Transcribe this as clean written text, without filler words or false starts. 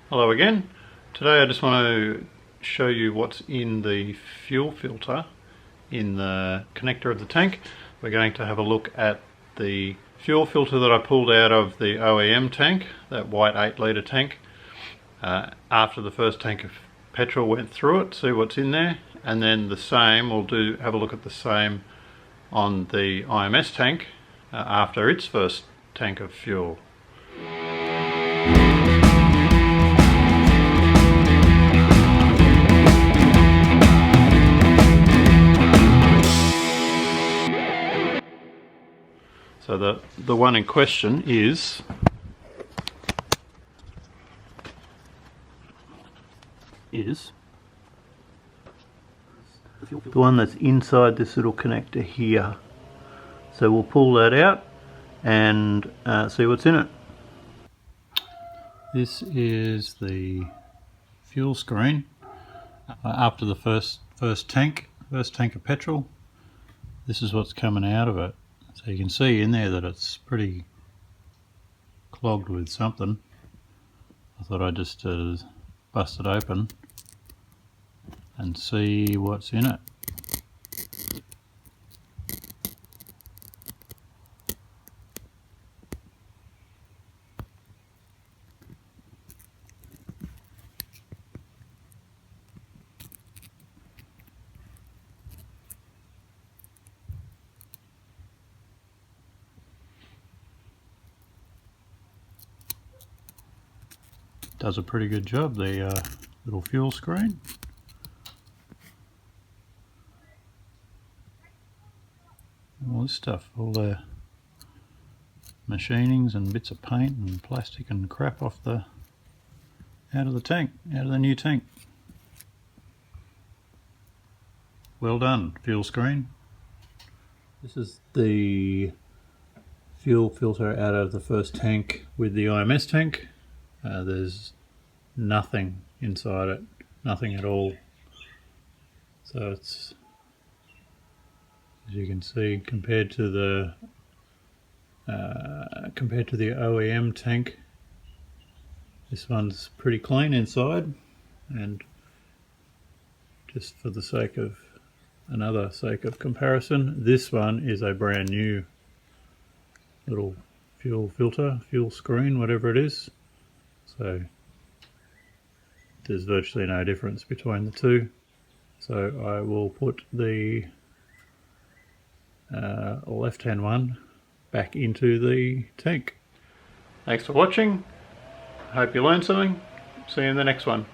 Hello again. Today I just want to show you what's in the fuel filter in the connector of the tank. We're going to have a look at the fuel filter that I pulled out of the OEM tank, that white 8 litre tank, after the first tank of petrol went through it, see what's in there, and then the same, have a look at the same on the IMS tank after its first tank of fuel. So the one in question is the one that's inside this little connector here. So we'll pull that out and see what's in it. This is the fuel screen after the first tank of petrol. This is what's coming out of it. So you can see in there that it's pretty clogged with something. I thought I'd just bust it open and see what's in it. Does a pretty good job, the little fuel screen. All this stuff, all the machinings and bits of paint and plastic and crap out of the tank, out of the new tank. Well done, fuel screen. This is the fuel filter out of the first tank with the IMS tank. There's nothing inside it, nothing at all. So it's, as you can see, compared to the OEM tank, this one's pretty clean inside. And just for the sake of comparison, this one is a brand new little fuel filter, fuel screen, whatever it is. So there's virtually no difference between the two. So I will put the left hand one back into the tank. Thanks for watching. Hope you learned something. See you in the next one.